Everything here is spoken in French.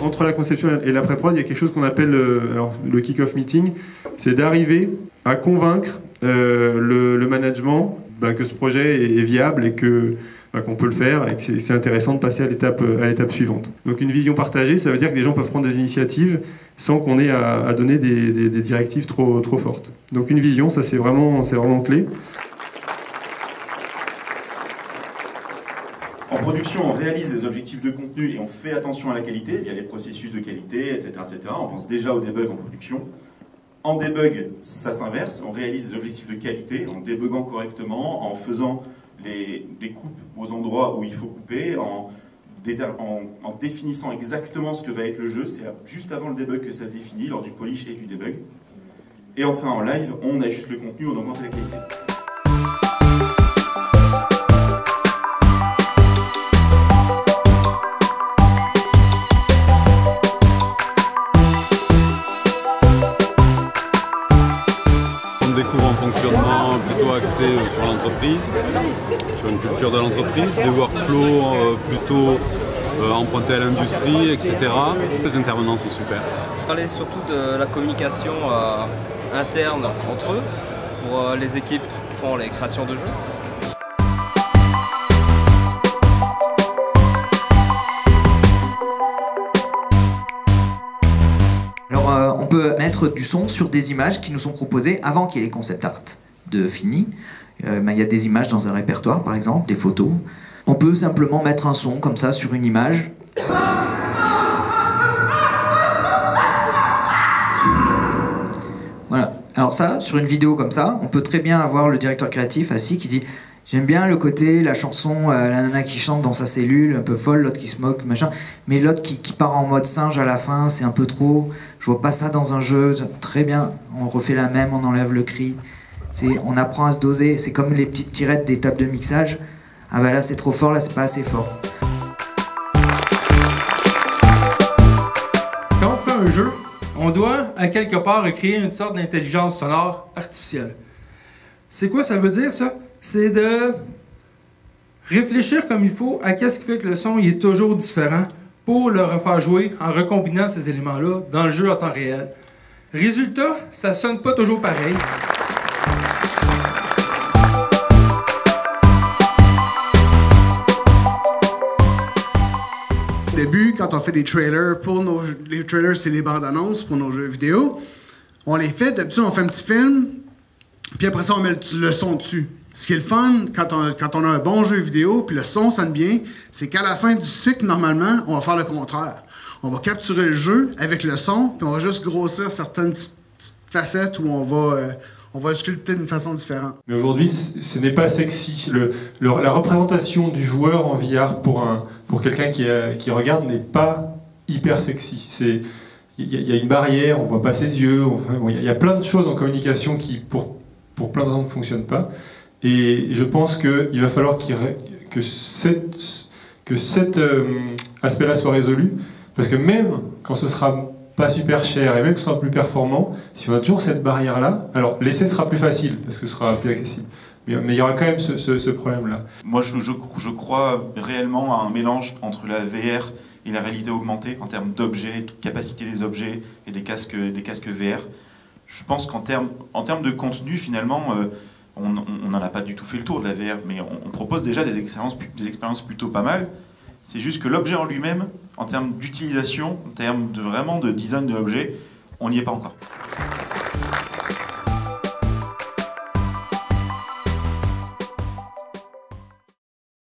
entre la conception et l'après-prod, il y a quelque chose qu'on appelle le kick-off meeting. C'est d'arriver à convaincre le management que ce projet est viable et qu'on peut le faire et que c'est intéressant de passer à l'étape suivante. Donc une vision partagée, ça veut dire que les gens peuvent prendre des initiatives sans qu'on ait à donner des directives trop fortes. Donc une vision, ça c'est vraiment clé. En production, on réalise des objectifs de contenu et on fait attention à la qualité, il y a les processus de qualité, etc., etc. On pense déjà au debug en production. En debug, ça s'inverse, on réalise des objectifs de qualité en débuguant correctement, en faisant des coupes aux endroits où il faut couper, en définissant exactement ce que va être le jeu. C'est juste avant le debug que ça se définit, lors du polish et du debug. Et enfin, en live, on ajuste le contenu, on augmente la qualité. Découvre un fonctionnement plutôt axé sur l'entreprise, sur une culture de l'entreprise, des workflows plutôt empruntés à l'industrie, etc. Les intervenants sont super. Parler surtout de la communication interne entre eux, pour les équipes qui font les créations de jeux. On peut mettre du son sur des images qui nous sont proposées avant qu'il y ait les concept art de fini. Il y a des images dans un répertoire, par exemple, des photos. On peut simplement mettre un son comme ça sur une image. Voilà. Alors ça, sur une vidéo comme ça, on peut très bien avoir le directeur créatif assis qui dit « J'aime bien le côté, la chanson, la nana qui chante dans sa cellule, un peu folle, l'autre qui se moque, machin. Mais l'autre qui part en mode singe à la fin, c'est un peu trop. Je vois pas ça dans un jeu. Très bien, on refait la même, on enlève le cri. On apprend à se doser. C'est comme les petites tirettes des tables de mixage. Ah bah là c'est trop fort, là c'est pas assez fort. » Quand on fait un jeu, on doit à quelque part créer une sorte d'intelligence sonore artificielle. C'est quoi ça veut dire ça? C'est de réfléchir comme il faut à qu'est-ce qui fait que le son il est toujours différent pour le refaire jouer en recombinant ces éléments-là dans le jeu en temps réel. Résultat, ça sonne pas toujours pareil. Au début, quand on fait des trailers, les trailers c'est les bandes annonces pour nos jeux vidéo, on les fait, d'habitude on fait un petit film, puis après ça on met le son dessus. Ce qui est le fun, quand on a un bon jeu vidéo, puis le son sonne bien, c'est qu'à la fin du cycle, normalement, on va faire le contraire. On va capturer le jeu avec le son, puis on va juste grossir certaines petites facettes où on va sculpter d'une façon différente. Mais aujourd'hui, ce n'est pas sexy. La représentation du joueur en VR pour quelqu'un qui regarde n'est pas hyper sexy. Il y a une barrière, on ne voit pas ses yeux, il y a plein de choses en communication qui, pour plein de raisons, ne fonctionnent pas. Et je pense qu'il va falloir que cet aspect-là soit résolu, parce que même quand ce sera pas super cher et même que ce sera plus performant, si on a toujours cette barrière-là, alors l'essai sera plus facile, parce que ce sera plus accessible. Mais il y aura quand même ce problème-là. Moi, je crois réellement à un mélange entre la VR et la réalité augmentée, en termes d'objets, de capacité des objets et des casques VR. Je pense qu'en termes de contenu, finalement, on n'en a pas du tout fait le tour de la VR, mais on propose déjà des expériences plutôt pas mal. C'est juste que l'objet en lui-même, en termes d'utilisation, en termes vraiment de design de l'objet, on n'y est pas encore.